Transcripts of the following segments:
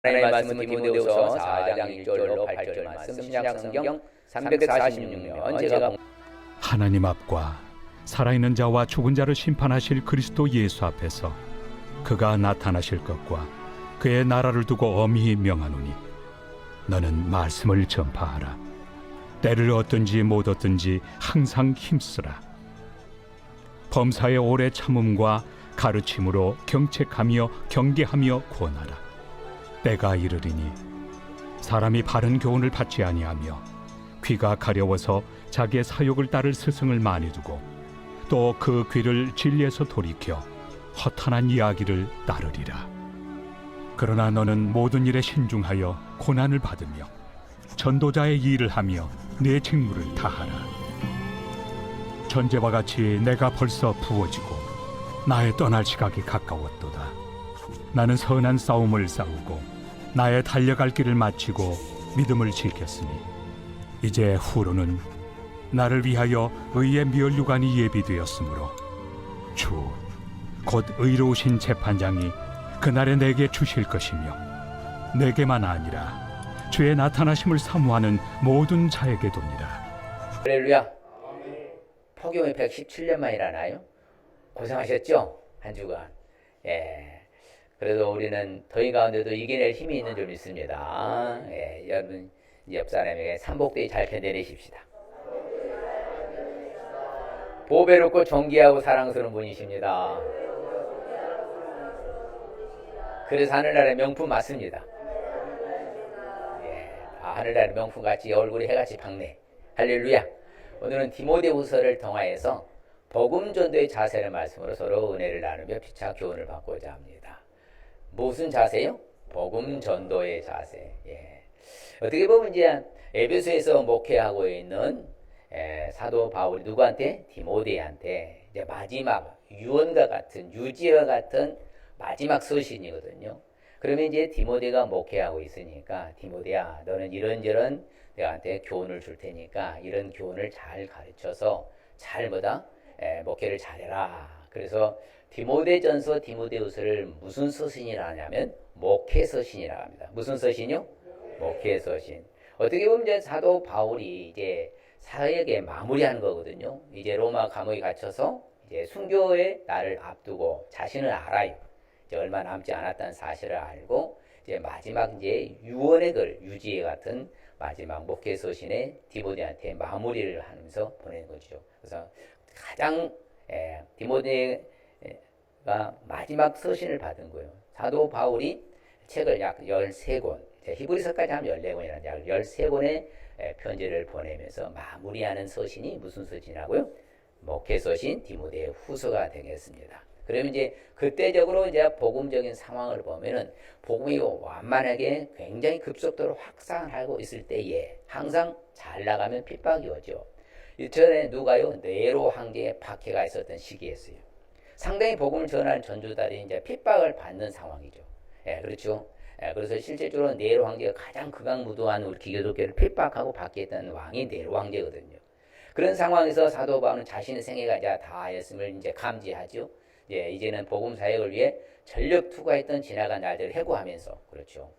하나님의 말씀은 디모데후서 4장 1절로 8절 말씀, 신약성경 346년 제가 하나님 앞과 살아있는 자와 죽은 자를 심판하실 그리스도 예수 앞에서 그가 나타나실 것과 그의 나라를 두고 엄히 명하노니 너는 말씀을 전파하라. 때를 얻든지 못 얻든지 항상 힘쓰라. 범사의 오래 참음과 가르침으로 경책하며 경계하며 권하라. 때가 이르리니 사람이 바른 교훈을 받지 아니하며 귀가 가려워서 자기의 사욕을 따를 스승을 많이 두고 또 그 귀를 진리에서 돌이켜 허탄한 이야기를 따르리라. 그러나 너는 모든 일에 신중하여 고난을 받으며 전도자의 일을 하며 내 직무를 다하라. 전제와 같이 내가 벌써 부어지고 나의 떠날 시각이 가까웠도다. 나는 선한 싸움을 싸우고 나의 달려갈 길을 마치고 믿음을 지켰으니 이제 후로는 나를 위하여 의의 면류관이 예비되었으므로 주 곧 의로우신 재판장이 그날에 내게 주실 것이며 내게만 아니라 주의 나타나심을 사모하는 모든 자에게 도니라. 할렐루야. 포교의 117년 만이라나요? 고생하셨죠? 한 주간. 그래도 우리는 더위 가운데도 이겨낼 힘이 있는 줄 믿습니다. 여러분 옆 사람에게 삼복대에 잘 견뎌내십시다. 보배롭고 존귀하고 사랑스러운 분이십니다. 그래서 하늘나라의 명품 맞습니다. 하늘나라의 명품같이 얼굴이 해같이 밝네. 할렐루야. 오늘은 디모데후서를 통하여서 복음 전도의 자세를 말씀으로 서로 은혜를 나누며 피차 교훈을 받고자 합니다. 무슨 자세요? 복음 전도의 자세. 어떻게 보면 이제 에베소에서 목회하고 있는 사도 바울이 누구한테? 디모데한테 이제 마지막 유언과 같은 유지와 같은 마지막 서신이거든요. 그러면 이제 디모데가 목회하고 있으니까 디모데야, 너는 이런저런 내한테 교훈을 줄 테니까 이런 교훈을 잘 가르쳐서 잘 목회를 잘해라. 그래서 디모데전서, 디모데후서를 무슨 서신이라 하냐면 목회서신이라고 합니다. 무슨 서신이요? 목회서신. 어떻게 보면 이제 사도 바울이 이제 사역에 마무리하는 거거든요. 이제 로마 감옥에 갇혀서 이제 순교의 날을 앞두고 자신을 알아요. 이제 얼마 남지 않았다는 사실을 알고 이제 마지막 이제 유언의 글, 유지의 같은 마지막 목회서신에 디모데한테 마무리를 하면서 보내는 거죠. 그래서 가장 디모데가 마지막 서신을 받은 거예요. 사도 바울이 책을 약 13권, 히브리서까지 하면 14권이라는 약 13권의 편지를 보내면서 마무리하는 서신이 무슨 서신이라고요? 목회서신 디모데 후서가 되겠습니다. 그러면 이제 그때적으로 이제 복음적인 상황을 보면은 복음이 완만하게 굉장히 급속도로 확산하고 있을 때에 항상 잘 나가면 핍박이 오죠. 이전에 누가요? 네로 황제의 박해가 있었던 시기였어요. 상당히 복음을 전하는 전도자들이 이제 핍박을 받는 상황이죠. 그렇죠. 그래서 실질적으로 네로 황제가 가장 극악무도한 우리 기독교를 핍박하고 박해했던 왕이 네로 황제거든요. 그런 상황에서 사도 바울은 자신의 생애가 이제 다하였음을 이제 감지하죠. 이제는 복음 사역을 위해 전력 투과했던 지나간 날들을 회고하면서 그렇죠.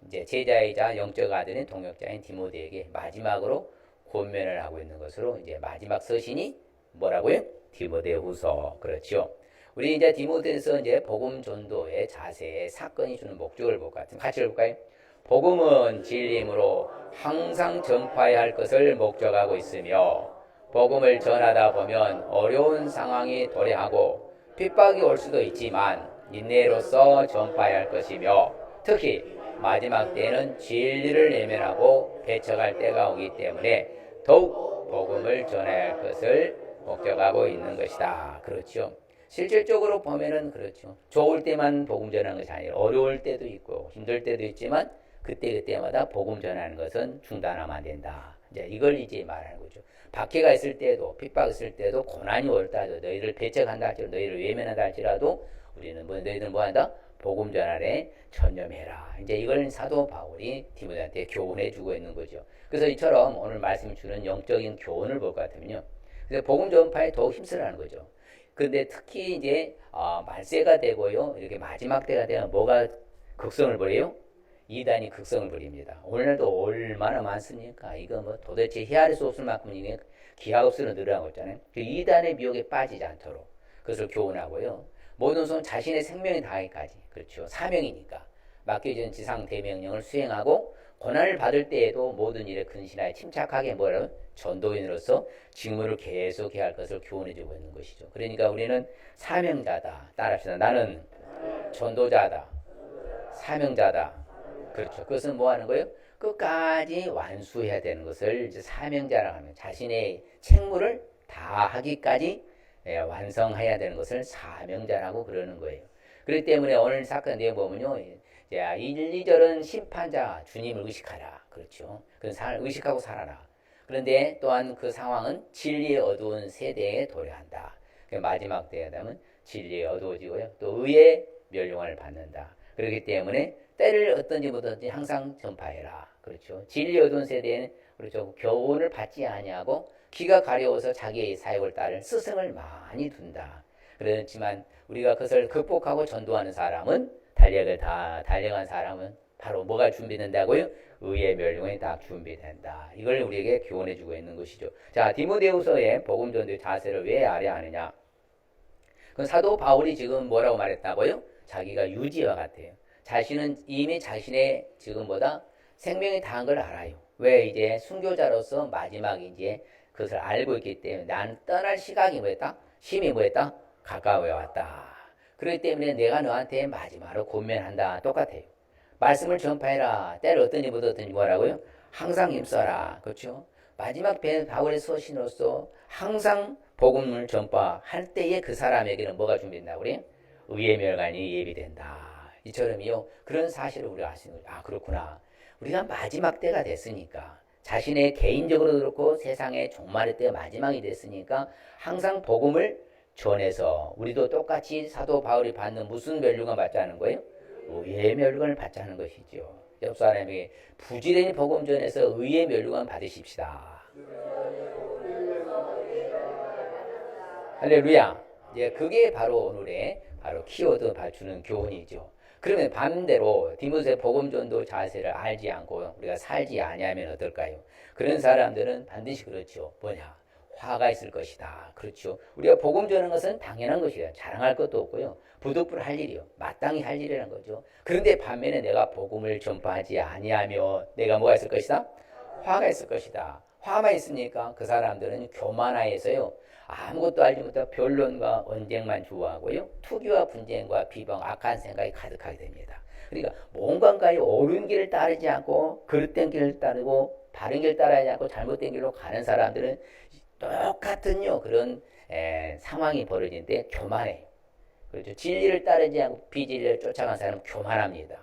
이제 제자이자 영적 아들인 동역자인 디모데에게 마지막으로 권면을 하고 있는 것으로 이제 마지막 서신이 뭐라고요? 디모데후서. 그렇죠. 우리 이제 디모데에서 이제 복음 전도의 자세의 사건이 주는 목적을 볼 것 같은 같이 읽을까요? 복음은 진리이므로 항상 전파해야 할 것을 목적하고 있으며 복음을 전하다 보면 어려운 상황이 도래하고 핍박이 올 수도 있지만 인내로서 전파해야 할 것이며 특히 마지막 때에는 진리를 내면하고 배척할 때가 오기 때문에 더욱 복음을 전해야 할 것을 목적하고 있는 것이다. 그렇죠. 실질적으로 보면은 그렇죠. 좋을 때만 복음 전하는 것이 아니라 어려울 때도 있고 힘들 때도 있지만 그때마다 복음 전하는 것은 중단하면 안 된다. 이걸 이제 말하는 거죠. 박해가 있을 때도 핍박 있을 때도 고난이 올다 하도 너희를 배척한다 할지라도 너희를 외면한다 할지라도 우리는 너희들 뭐한다? 복음 전하에 전념해라. 이제 이걸 사도 바울이 디모데한테 교훈해 주고 있는 거죠. 그래서 이처럼 오늘 말씀 주는 영적인 교훈을 볼 것 같으면요. 그래서 복음 전파에 더욱 힘쓰라는 거죠. 근데 특히 이제 말세가 되고요. 이렇게 마지막 때가 되면 뭐가 극성을 벌여요? 이단이 극성을 부립니다. 오늘날도 얼마나 많습니까? 이거 뭐 도대체 헤아릴 수 없을 만큼 이게 기하급수로 늘어나고 있잖아요. 그 이단의 미혹에 빠지지 않도록 그것을 교훈하고요. 모든 손 자신의 생명이 다하기까지, 그렇죠. 사명이니까 맡겨진 지상 대명령을 수행하고 고난을 받을 때에도 모든 일에 근신하여 침착하게 뭐라고 전도인으로서 직무를 계속해야 할 것을 교훈해주고 있는 것이죠. 그러니까 우리는 사명자다. 따라합시다. 나는 전도자다. 사명자다. 그렇죠. 그것은 뭐 하는 거예요? 끝까지 완수해야 되는 것을 이제 사명자라고 하면 자신의 책무를 다 하기까지 완성해야 되는 것을 사명자라고 그러는 거예요. 그렇기 때문에 오늘 사건 내용 보면요. 1, 2절은 심판자 주님을 의식하라. 그렇죠. 그 의식하고 살아라. 그런데 또한 그 상황은 진리의 어두운 세대에 도래한다. 마지막 때에 되면 진리에 어두워지고요. 또 의의 멸용을 받는다. 그렇기 때문에 때를 어떤지 못하든지 항상 전파해라. 그렇죠. 진리 어두운 세대에는 그렇죠. 교훈을 받지 아니하고 귀가 가려워서 자기의 사역을 따를 스승을 많이 둔다. 그렇지만 우리가 그것을 극복하고 전도하는 사람은 달려간 사람은 바로 뭐가 준비된다고요? 의의 멸용이 딱 준비된다. 이걸 우리에게 교훈해주고 있는 것이죠. 자, 디모데후서의 복음 전도의 자세를 왜 알아야 하느냐? 그 사도 바울이 지금 뭐라고 말했다고요? 자기가 유지와 같아요. 자신은 이미 자신의 지금 생명이 다한 걸 알아요. 왜 이제 순교자로서 마지막 이제 그것을 알고 있기 때문에 난 떠날 시각이 뭐였다? 심히 뭐였다? 가까워 왔다. 그렇기 때문에 내가 너한테 마지막으로 권면한다. 똑같아요. 말씀을 전파해라. 때를 어떤지 못 어떤지 뭐라고요? 항상 힘써라. 그렇죠? 마지막 바울의 서신으로서 항상 복음을 전파할 때에 그 사람에게는 뭐가 준비된다고 그래요? 의의 멸관이 예비된다. 이처럼요. 그런 사실을 우리가 알 수 있는 거죠. 아, 그렇구나. 우리가 마지막 때가 됐으니까 자신의 개인적으로도 그렇고 세상의 종말의 때가 마지막이 됐으니까 항상 복음을 전해서 우리도 똑같이 사도 바울이 받는 무슨 멸류관 받자는 거예요? 의의 멸류관을 받자는 것이죠. 옆 사람에게 부지런히 복음 전해서 의의 멸류관 받으십시다. 할렐루야. 예, 그게 바로 오늘의 바로 키워드 주는 교훈이죠. 그러면 반대로 디모데 복음 전도 자세를 알지 않고 우리가 살지 아니하면 어떨까요? 그런 사람들은 반드시 그렇죠. 뭐냐? 화가 있을 것이다. 그렇죠. 우리가 복음 전하는 것은 당연한 것이에요. 자랑할 것도 없고요. 부득불할 일이요. 마땅히 할 일이라는 거죠. 그런데 반면에 내가 복음을 전파하지 아니하며 내가 뭐가 있을 것이다? 화가 있을 것이다. 화만 있으니까 그 사람들은 교만하여서요. 아무것도 알지 못하고 변론과 언쟁만 좋아하고요. 투기와 분쟁과 비방, 악한 생각이 가득하게 됩니다. 그러니까 뭔가의 옳은 길을 따르지 않고 그릇된 길을 따르고 바른 길을 따르지 않고 잘못된 길로 가는 사람들은 똑같은 그런 상황이 벌어지는데 교만해요. 그렇죠. 진리를 따르지 않고 비진리를 쫓아간 사람은 교만합니다.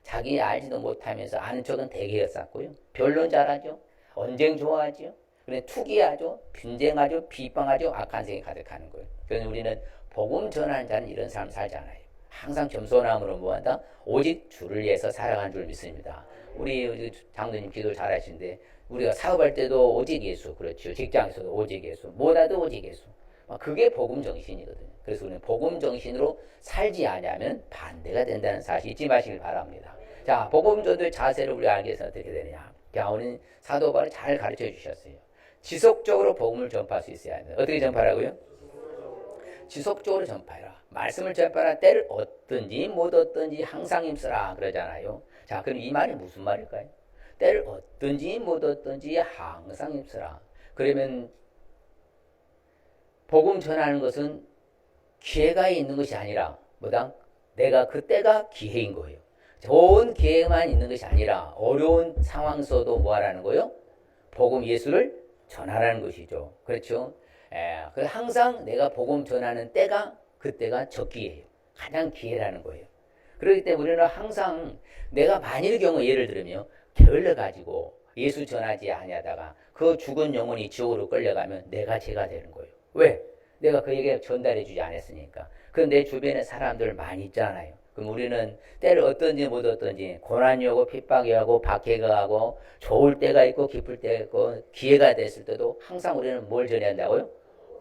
자기 알지도 못하면서 아는 척은 되게 쌓고요. 변론 잘하죠. 언쟁 좋아하죠. 그래 투기하죠. 분쟁하죠. 비방하죠. 악한 생각이 가득하는 거예요. 그래서 우리는 복음 전하는 자는 이런 삶 살지 않아요. 항상 겸손함으로 뭐한다? 오직 주를 위해서 살아가는 줄 믿습니다. 우리 장로님 기도 잘하시는데 우리가 사업할 때도 오직 예수, 그렇죠. 직장에서도 오직 예수, 뭐라도 오직 예수. 그게 복음 정신이거든요. 그래서 우리는 복음 정신으로 살지 않으면 반대가 된다는 사실 잊지 마시길 바랍니다. 자, 복음 전도의 자세를 우리가 알기 위해서 어떻게 되느냐? 오늘 사도 바울이 잘 가르쳐 주셨어요. 지속적으로 복음을 전파할 수 있어야 합니다. 어떻게 전파하라고요? 지속적으로 전파해라. 말씀을 전파하라. 때를 얻든지 못 얻든지 항상 힘쓰라 그러잖아요. 자, 그럼 이 말이 무슨 말일까요? 때를 얻든지 못 얻든지 항상 힘쓰라. 그러면 복음 전하는 것은 기회가 있는 것이 아니라 뭐다? 내가 그 때가 기회인 거예요. 좋은 기회만 있는 것이 아니라 어려운 상황에서도 뭐 하라는 거예요? 복음 예수를 전하라는 것이죠. 그렇죠? 그래서 항상 내가 복음 전하는 때가 그때가 적기예요. 가장 기회라는 거예요. 그렇기 때문에 우리는 항상 내가 만일 경우 예를 들면 게을러 가지고 예수 전하지 아니하다가 그 죽은 영혼이 지옥으로 끌려가면 내가 죄가 되는 거예요. 왜? 내가 그에게 전달해 주지 않았으니까. 그럼 내 주변에 사람들 많이 있잖아요. 그럼 우리는 때를 어떤지 못 어떤지 고난이 오고 핍박이 오고 박해가 하고 좋을 때가 있고 기쁠 때가 있고 기회가 됐을 때도 항상 우리는 뭘 전해야 한다고요?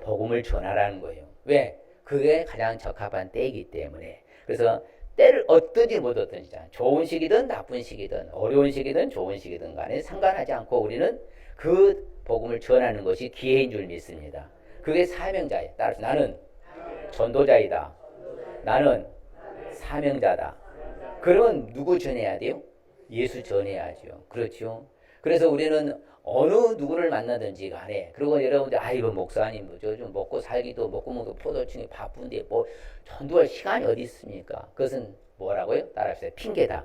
복음을 전하라는 거예요. 왜? 그게 가장 적합한 때이기 때문에. 그래서 때를 얻든지 못 얻든지, 좋은 시기든 나쁜 시기든 어려운 시기든 좋은 시기든 간에 상관하지 않고 우리는 그 복음을 전하는 것이 기회인 줄 믿습니다. 그게 사명자예요. 따라서 나는 전도자이다. 나는 사명자다. 그러면 누구 전해야 돼요? 예수 전해야죠. 그렇죠. 그래서 우리는 어느 누구를 만나든지 간에, 그리고 여러분들 이거 목사님 좀 먹고 살기도 먹고 먹고 포도충이 바쁜데 뭐 전도할 시간이 어디 있습니까? 그것은 뭐라고요? 따라합시다. 핑계다.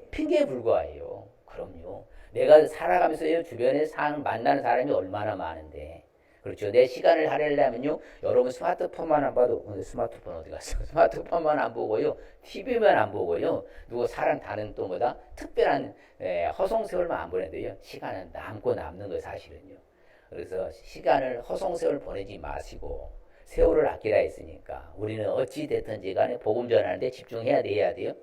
핑계에 불과해요. 그럼요. 내가 살아가면서 주변에 만나는 사람이 얼마나 많은데, 그렇죠. 내 시간을 할애하려면요, 여러분 스마트폰만 안 봐도, 스마트폰 어디 갔어? 스마트폰만 안 보고요, TV만 안 보고요, 누구 사람 다른 또 뭐다 특별한 허송세월만 안 보내도요, 시간은 남고 남는 거예요, 사실은요. 그래서 시간을 허송세월 보내지 마시고 세월을 아끼라 했으니까 우리는 어찌 됐든지 간에 복음 전하는데 집중해야 돼, 해야 돼요?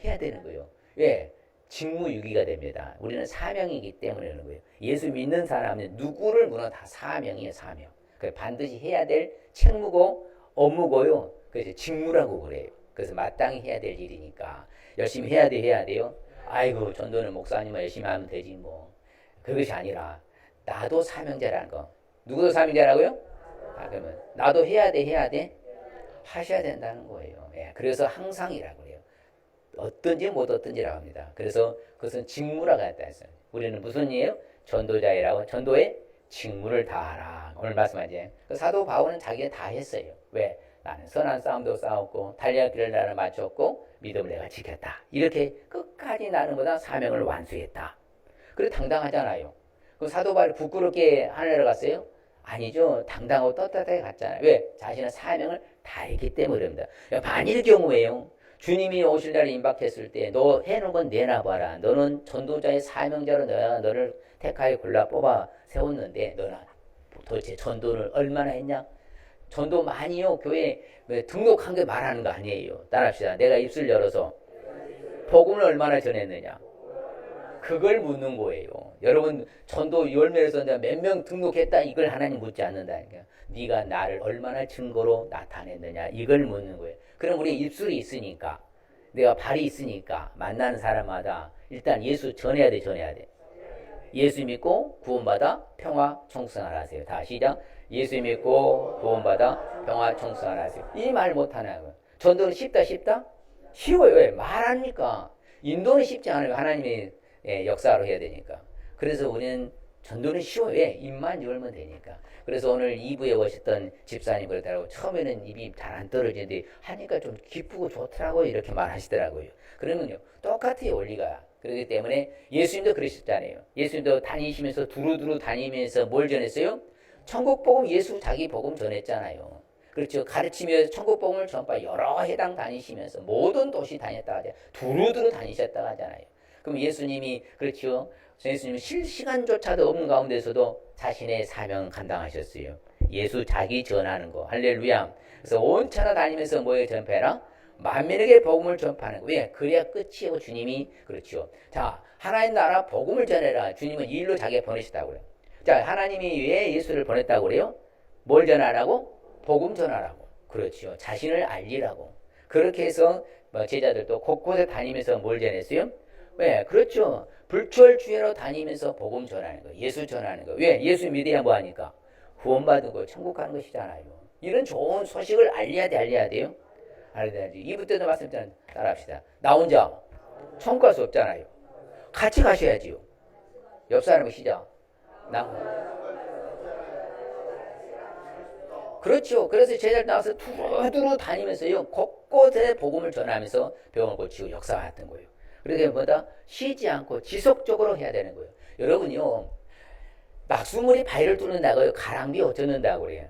해야 되는 거예요. 왜? 직무유기가 됩니다. 우리는 사명이기 때문에 그런 거예요. 예수 믿는 사람은 누구를 물어 다 사명이에요, 사명. 반드시 해야 될 책무고 업무고요. 그래서 직무라고 그래요. 그래서 마땅히 해야 될 일이니까 열심히 해야 돼요. 아이고, 전도는 목사님만 열심히 하면 되지 뭐. 그것이 아니라 나도 사명자라는 거. 누구도 사명자라고요? 그러면 나도 해야 돼. 하셔야 된다는 거예요. 예, 그래서 항상이라고 그래요. 어떤지 못 어떤지라고 합니다. 그래서 그것은 직무라고 했다 했어요. 우리는 무슨 일이에요? 전도자이라고, 전도의 직무를 다하라. 오늘 말씀하지. 사도 바울은 자기가 다 했어요. 왜? 나는 선한 싸움도 싸웠고 달려갈 길을 나를 마쳤고 믿음을 내가 지켰다. 이렇게 끝까지 나는 보다 사명을 완수했다. 그래 당당하잖아요. 그 사도 바울이 부끄럽게 하늘나라 갔어요? 아니죠. 당당하고 떳떳하게 갔잖아요. 왜? 자신의 사명을 다 했기 때문입니다. 만일 경우에요, 주님이 오실 날에 임박했을 때 너 해놓은 건 내놔봐라. 너는 전도자의 사명자로 내가 너를 택하여 골라 뽑아 세웠는데 너는 도대체 전도를 얼마나 했냐? 전도 많이요. 교회 등록한 게 말하는 거 아니에요. 따라합시다. 내가 입술 열어서 복음을 얼마나 전했느냐? 그걸 묻는 거예요. 여러분 전도 열매를 썼는데 몇 명 등록했다 이걸 하나님 묻지 않는다니까. 네가 나를 얼마나 증거로 나타냈느냐 이걸 묻는 거예요. 그럼 우리 입술이 있으니까, 내가 발이 있으니까 만나는 사람마다 일단 예수 전해야 돼. 예수 믿고 구원받아 평화 청승하라 하세요. 다 시작. 예수 믿고 구원받아 평화 청승하라 하세요. 이 말 못하냐고요. 전도는 쉽다? 쉬워요. 왜? 말하니까. 인도는 쉽지 않아요. 하나님의 역사로 해야 되니까. 그래서 우리는 전도는 쉬워요. 왜? 입만 열면 되니까. 그래서 오늘 2부에 오셨던 집사님 그러더라고요. 처음에는 입이 잘 안 떨어지는데 하니까 좀 기쁘고 좋더라고요. 이렇게 말하시더라고요. 그러면요, 똑같아요, 원리가. 그렇기 때문에 예수님도 그러셨잖아요. 예수님도 다니시면서 두루두루 다니면서 뭘 전했어요? 천국 복음, 예수 자기 복음 전했잖아요. 그렇죠. 가르치면서 천국 복음을 전파 여러 해당 다니시면서 모든 도시 다녔다 하잖아요. 두루두루 다니셨다 하잖아요. 그럼 예수님이, 그렇죠. 예수님은 쉴 시간조차도 없는 가운데서도 자신의 사명 감당하셨어요. 예수 자기 전하는 거. 할렐루야. 그래서 온 천하 다니면서 뭐에 전파해라? 만민에게 복음을 전파하는 거. 왜? 그래야 끝이고 주님이, 그렇죠. 자, 하나님 나라 복음을 전해라. 주님은 이 일로 자기가 보내셨다고 그래요. 자, 하나님이 왜 예수를 보냈다고 그래요? 뭘 전하라고? 복음 전하라고. 그렇죠. 자신을 알리라고. 그렇게 해서 제자들도 곳곳에 다니면서 뭘 전했어요? 왜? 그렇죠. 불철주야로 다니면서 복음 전하는 거, 예수 전하는 거. 왜? 예수 믿어야 뭐 하니까? 구원받은 거, 천국 가는 것이잖아요. 이런 좋은 소식을 알려야 돼요? 알려야지. 2부 때도 말씀드렸잖아요. 따라합시다. 나 혼자 천국 갈 수 없잖아요. 같이 가셔야지요. 옆 사람이 시작. 그렇죠. 그래서 제자들 나와서 두루두루 다니면서요, 곳곳에 복음을 전하면서 병을 고치고 역사했던 거예요. 그래서 뭐다? 쉬지 않고 지속적으로 해야 되는 거예요. 여러분요, 낙수물이 바위를 뚫는다고요? 가랑비 옷 젖는다고 그래요.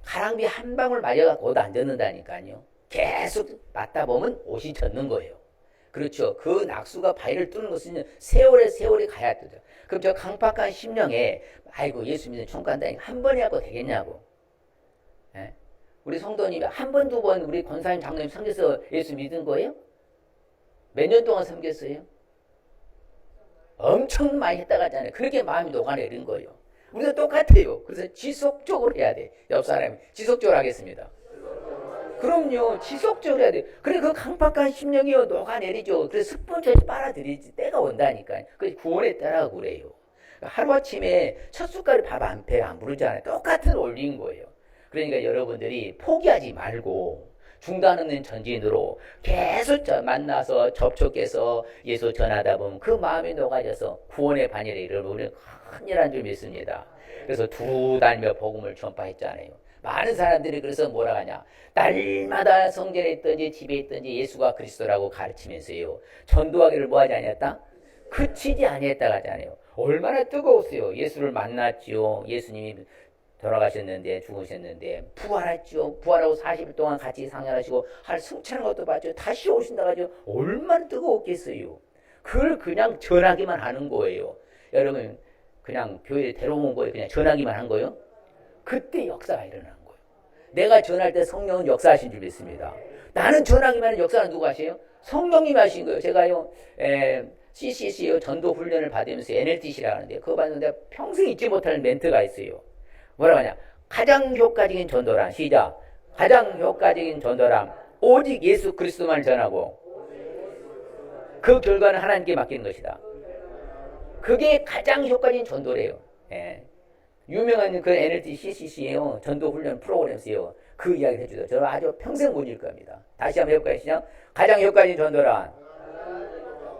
가랑비 한 방울 맞아갖고 옷 안 젖는다니까요. 계속 맞다 보면 옷이 젖는 거예요. 그렇죠. 그 낙수가 바위를 뚫는 것은 세월이 가야 되죠. 그럼 저 강팍한 심령에 아이고 예수 믿는 천국 간다니까 한 번에 하고 되겠냐고. 예? 우리 성도님이 한 번, 두 번 우리 권사님 장로님 섬겨서 예수 믿은 거예요? 몇 년 동안 섬겼어요? 엄청 많이 했다가 하잖아요. 그렇게 마음이 녹아내린 거예요. 우리도 똑같아요. 그래서 지속적으로 해야 돼. 옆 사람이 지속적으로 하겠습니다. 그럼요. 지속적으로 해야 돼요. 그래 그 강팍한 심령이요 녹아내리죠. 그래서 스펀지같이 빨아들이지 때가 온다니까요. 그래서 구원에 따라가고 그래요. 하루아침에 첫 숟갈에 밥 안 패, 안 부르잖아요. 똑같은 원리인 거예요. 그러니까 여러분들이 포기하지 말고 중단 없는 전진으로 계속 만나서 접촉해서 예수 전하다 보면 그 마음이 녹아져서 구원의 반열에 이르면 우리는 큰일한 줄 믿습니다. 그래서 두루 다니며 복음을 전파했잖아요. 많은 사람들이 그래서 뭐라 하냐, 날마다 성전에 있든지 집에 있든지 예수가 그리스도라고 가르치면서요 전도하기를 뭐하지 아니었다? 그치지 아니했다 하잖아요. 얼마나 뜨거웠어요. 예수를 만났지요. 예수님이 돌아가셨는데 죽으셨는데 부활했죠. 부활하고 40일 동안 같이 상연하시고 할 승천한 것도 봤죠. 다시 오신다 가지고 얼마나 뜨거웠겠어요. 그걸 그냥 전하기만 하는 거예요. 여러분 그냥 교회에 데려온 거예요. 그냥 전하기만 한 거예요. 그때 역사가 일어난 거예요. 내가 전할 때 성령은 역사하신 줄 믿습니다. 나는 전하기만 하는 역사는 누가 하세요? 성령님이 하신 거예요. 제가요 CCC 전도 훈련을 받으면서 NLTC라고 하는데 그거 봤는데 평생 잊지 못할 멘트가 있어요. 뭐라고 하냐, 가장 효과적인 전도란, 시작, 가장 효과적인 전도란 오직 예수 그리스도만 전하고 그 결과는 하나님께 맡기는 것이다. 그게 가장 효과적인 전도래요. 예. 유명한 그 NLT CCC예요. 전도 훈련 프로그램이요. 그 이야기를 해주죠. 저는 아주 평생 못 읽을 겁니다. 다시 한번 해볼까요? 시작. 가장 효과적인 전도란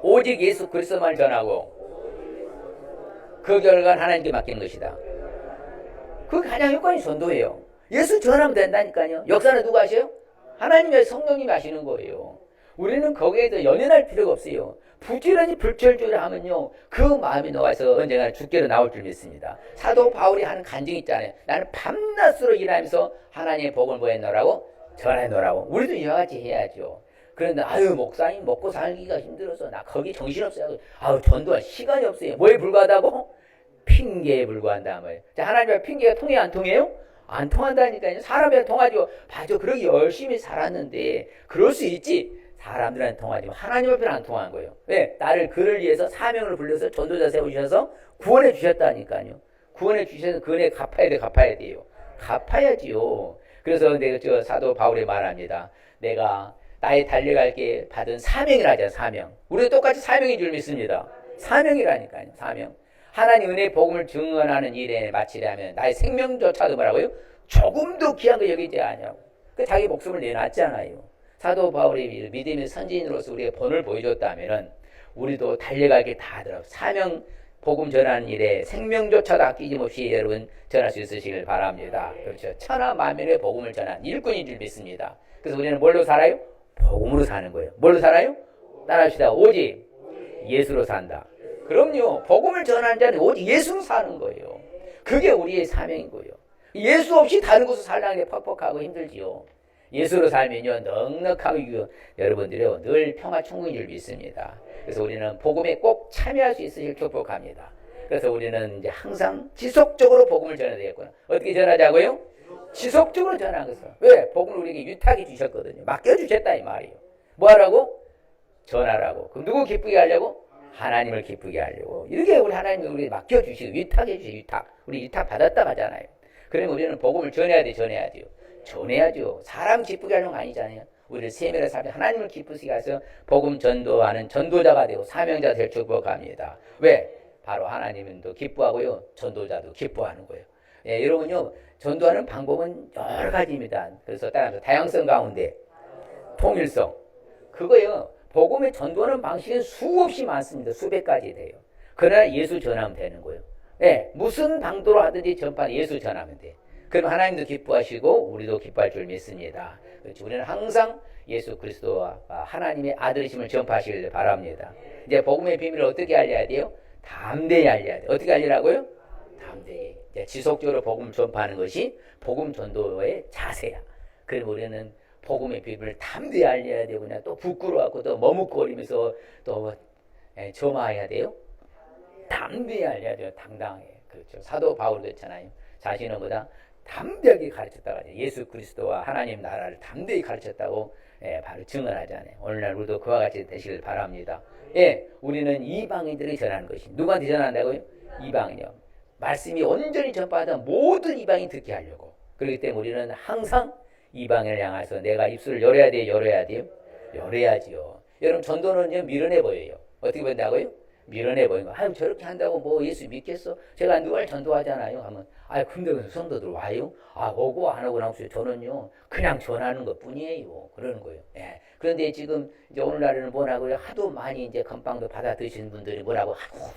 오직 예수 그리스도만 전하고 그 결과는 하나님께 맡기는 것이다. 그 가장 효과적인 전도예요. 예수 전하면 된다니까요. 역사는 누가 하셔요? 하나님의 성령님이 하시는 거예요. 우리는 거기에 더 연연할 필요가 없어요. 부지런히 불철주를 하면요 그 마음이 녹아서 언젠가 죽게로 나올 줄 믿습니다. 사도 바울이 하는 간증이 있잖아요. 나는 밤낮으로 일하면서 하나님의 복을 뭐 해놓으라고? 전해놓으라고. 우리도 이와 같이 해야죠. 그런데 아유 목사님 먹고 살기가 힘들어서 나 거기 정신없어요. 아유 전도할 시간이 없어요. 뭐에 불과하다고? 핑계에 불과한다 말이에요. 자, 하나님의 핑계가 통해요 안 통해요? 안 통한다니까요. 사람이랑 통하죠. 맞아, 그렇게 열심히 살았는데 그럴 수 있지. 사람들한테 통하지만 하나님 앞에는 안 통하는 거예요. 왜? 나를 그를 위해서 사명을 불려서 전도자 세우셔서 구원해 주셨다니까요. 구원해 주셔서 그 은혜 갚아야 돼요. 갚아야지요. 그래서 내가 저 사도 바울이 말합니다. 내가 나의 달려갈 게 받은 사명이라잖아요. 사명. 우리도 똑같이 사명인 줄 믿습니다. 사명이라니까요. 사명. 하나님 은혜의 복음을 증언하는 일에 마치려면 나의 생명조차도 뭐라고요? 조금도 귀한 거 여기지 않냐고. 그 자기 목숨을 내놨잖아요. 사도 바울이 믿음의 선진으로서 우리에게 본을 보여줬다면 우리도 달려갈 게 다 하더라고요. 사명 복음 전하는 일에 생명조차도 아끼지 없이 여러분 전할 수 있으시길 바랍니다. 그렇죠. 천하 만민의 복음을 전한 일꾼인 줄 믿습니다. 그래서 우리는 뭘로 살아요? 복음으로 사는 거예요. 뭘로 살아요? 따라합시다. 오직 예수로 산다. 그럼요. 복음을 전하는 자는 오직 예수로 사는 거예요. 그게 우리의 사명인 거예요. 예수 없이 다른 곳으로 살라는 게 퍽퍽하고 힘들지요. 예수로 살면요 넉넉하고 여러분들이요 늘 평화충국인 줄 믿습니다. 그래서 우리는 복음에 꼭 참여할 수 있으실 축복합니다. 그래서 우리는 이제 항상 지속적으로 복음을 전해야 되겠구나. 어떻게 전하자고요? 지속적으로 전하는 것은. 왜? 복음을 우리에게 위탁해 주셨거든요. 맡겨주셨다 이 말이에요. 뭐 하라고? 전하라고. 그럼 누구 기쁘게 하려고? 하나님을 기쁘게 하려고. 이렇게 우리 하나님이 우리 맡겨주시고 위탁해 주시고 위탁. 우리 위탁 받았다 하잖아요. 그러면 우리는 복음을 전해야 돼요. 전해야죠. 사람 기쁘게 하는 거 아니잖아요. 우리를 세밀하게 살면 하나님을 기쁘시게 해서 복음 전도하는 전도자가 되고 사명자가 될 축복합니다. 왜? 바로 하나님도 기뻐하고요. 전도자도 기뻐하는 거예요. 예, 여러분요. 전도하는 방법은 여러 가지입니다. 그래서 따라서 다양성 가운데 통일성. 그거요. 복음의 전도하는 방식은 수없이 많습니다. 수백 가지 돼요. 그러나 예수 전하면 되는 거예요. 예, 무슨 방도로 하든지 전파는 예수 전하면 돼요. 그럼 하나님도 기뻐하시고 우리도 기뻐할 줄 믿습니다. 그렇죠. 우리는 항상 예수 그리스도와 하나님의 아들이심을 전파하시길 바랍니다. 이제 복음의 비밀을 어떻게 알려야 돼요? 담대히 알려야 돼요. 어떻게 알리라고요? 담대히. 이제 지속적으로 복음 전파하는 것이 복음 전도의 자세야. 그럼 우리는 복음의 비밀을 담대히 알려야 되고 그냥 또 부끄러워하고 또 머뭇거리면서 또 점화해야 돼요. 담대히 알려야 돼요. 당당하게. 그렇죠. 사도 바울도 했잖아요. 자신은 보다 담대하게 가르쳤다고 하죠. 예수 그리스도와 하나님 나라를 담대히 가르쳤다고 바로 증언하잖아요. 오늘날 우리도 그와 같이 되시길 바랍니다. 예, 우리는 이방인들이 전하는 것이 누구한테 전한다고요? 이방인이요. 말씀이 온전히 전파하다 모든 이방인 듣게 하려고. 그렇기 때문에 우리는 항상 이방인을 향해서 내가 입술을 열어야 돼요? 열어야 돼요? 열어야지요. 여러분 전도는요 미련해 보여요. 어떻게 본다고요? 미련해 보이는 거. 아유 저렇게 한다고 뭐 예수 믿겠어? 제가 누가 전도하잖아요. 하면 아유 근데 그 성도들 와요? 아 오고 안 오고 나오세요. 저는요 그냥 전하는 것 뿐이에요. 그러는 거예요. 예. 그런데 지금 이제 오늘날에는 뭐라고요? 하도 많이 이제 건빵도 받아 드시는 분들이 뭐라고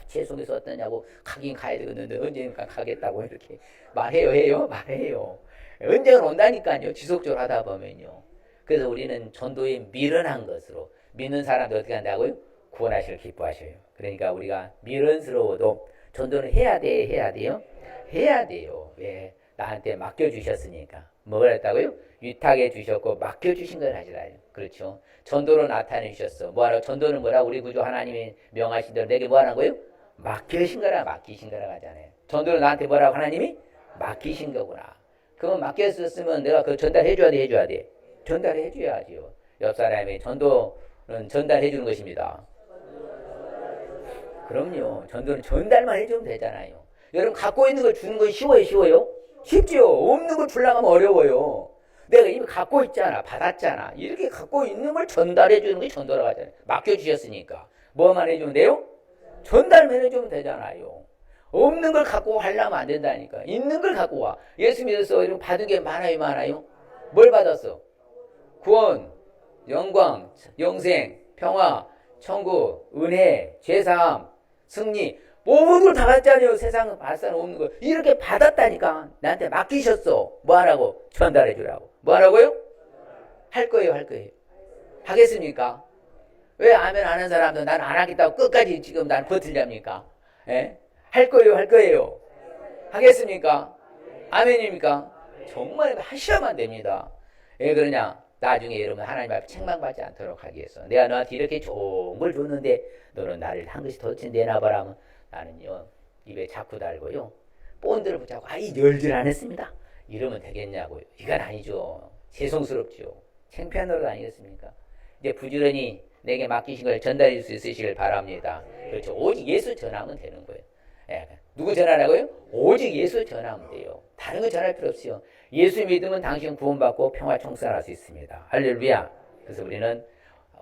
죄송해서 어떠냐고 가긴 가야 되겠는데 언젠가 가겠다고 이렇게 말해요. 말해요. 언젠가 온다니까요. 지속적으로 하다 보면요. 그래서 우리는 전도에 미련한 것으로 믿는 사람들 어떻게 한다고요? 구원하시를 기뻐하셔요. 그러니까 우리가 미련스러워도 전도는 해야 돼요? 해야 돼요. 왜? 나한테 맡겨주셨으니까. 뭘 했다고요? 위탁해 주셨고 맡겨주신 걸 하시라요. 그렇죠? 전도로 나타내 주셨어. 뭐하라고? 전도는 뭐라고? 우리 구주 하나님이 명하신 대로 내게 뭐하는 거예요? 맡기신 거라 하잖아요. 전도는 나한테 뭐라고? 하나님이 맡기신 거구나. 그건 맡겼었으면 내가 그걸 전달해 줘야 돼? 해줘야 돼? 전달해 줘야지요. 옆 사람이 전도는 전달해 주는 것입니다. 그럼요. 전도는 전달만 해주면 되잖아요. 여러분 갖고 있는 걸 주는 건 쉬워요? 쉽죠. 없는 걸 주려고 하면 어려워요. 내가 이미 갖고 있잖아. 받았잖아. 이렇게 갖고 있는 걸 전달해 주는 게 전도라고 하잖아요. 맡겨주셨으니까. 뭐만 해주면 돼요? 전달만 해주면 되잖아요. 없는 걸 갖고 하려면 안 된다니까. 있는 걸 갖고 와. 예수 믿어서 이런 받은 게 많아요? 뭘 받았어? 구원, 영광, 영생, 평화, 천국, 은혜, 죄사함, 승리 모든 걸 다 받았잖아요. 세상 발산 없는 거 이렇게 받았다니까. 나한테 맡기셨어. 뭐하라고? 전달해 주라고. 뭐하라고요? 할 거예요. 하겠습니까? 왜 아멘 안 하는 사람도 난 안 하겠다고 끝까지 지금 난 버틸랍니까? 예? 할 거예요. 하겠습니까? 아멘입니까? 정말 하셔야만 됩니다. 왜 그러냐? 나중에 여러분 하나님 앞에 책망받지 않도록 하기 위해서 내가 너한테 이렇게 좋은 걸 줬는데 너는 나를 한 것이 더 내놔봐라 하면 나는요 입에 자꾸 달고요 본드를 붙잡고 이 열질 안 했습니다 이러면 되겠냐고요. 이건 아니죠. 죄송스럽죠. 창피한 노릇 아니겠습니까? 이제 부지런히 내게 맡기신 걸 전달해 줄 수 있으시길 바랍니다. 그렇죠. 오직 예수 전하면 되는 거예요. 예. 누구 전하라고요? 오직 예수 전하면 돼요. 다른 거 전할 필요 없어요. 예수 믿으면 당신 구원받고 평화 청산할 수 있습니다. 할렐루야. 그래서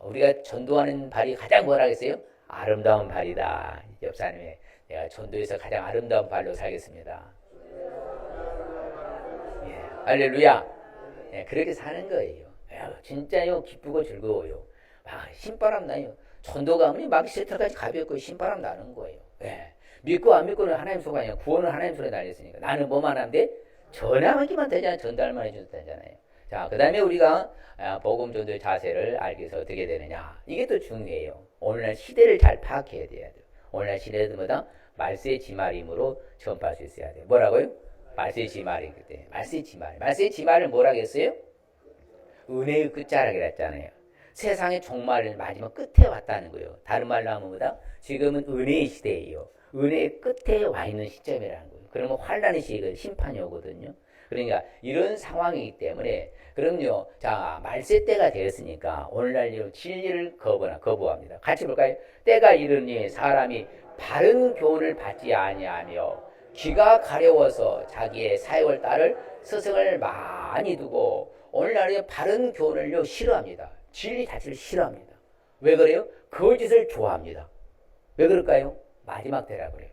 우리가 전도하는 발이 가장 뭐라 하겠어요? 아름다운 발이다. 옆 사람이 내가 전도에서 가장 아름다운 발로 살겠습니다. 예, 할렐루야. 예, 그렇게 사는 거예요. 진짜요 기쁘고 즐거워요. 신바람 나요. 전도 가면 막 시트까지 가볍고 신바람 나는 거예요. 예. 믿고 안 믿고는 하나님 소가 아니라 구원은 하나님 손에 달렸으니까 나는 뭐만 하면 돼? 전하기만 되잖아요. 전달만 해줘도 되잖아요. 자, 그 다음에 우리가 복음 전도의 자세를 알기 위해서 어떻게 되느냐. 이게 또 중요해요. 오늘날 시대를 잘 파악해야 돼요. 오늘날 시대는 뭐다? 말세의 지말이므로 전파할 수 있어야 돼요. 뭐라고요? 말세의 지말이 그때. 말세의 지말을 뭐라고 했어요? 은혜의 끝자락이라 했잖아요. 세상의 종말을 마지막 끝에 왔다는 거예요. 다른 말로 하면 뭐다? 지금은 은혜의 시대예요. 은혜의 끝에 와 있는 시점이라는 거예요. 그러면 환란의 시기가 심판이 오거든요. 그러니까 이런 상황이기 때문에 그럼요. 자, 말세 때가 되었으니까 오늘날 이런 진리를 거부합니다. 같이 볼까요? 때가 이르니 사람이 바른 교훈을 받지 아니하며 귀가 가려워서 자기의 사역을 따를 스승을 많이 두고 오늘날에 바른 교훈을요 싫어합니다. 진리 자체를 싫어합니다. 왜 그래요? 거짓을 좋아합니다. 왜 그럴까요? 마지막 때라 그래요.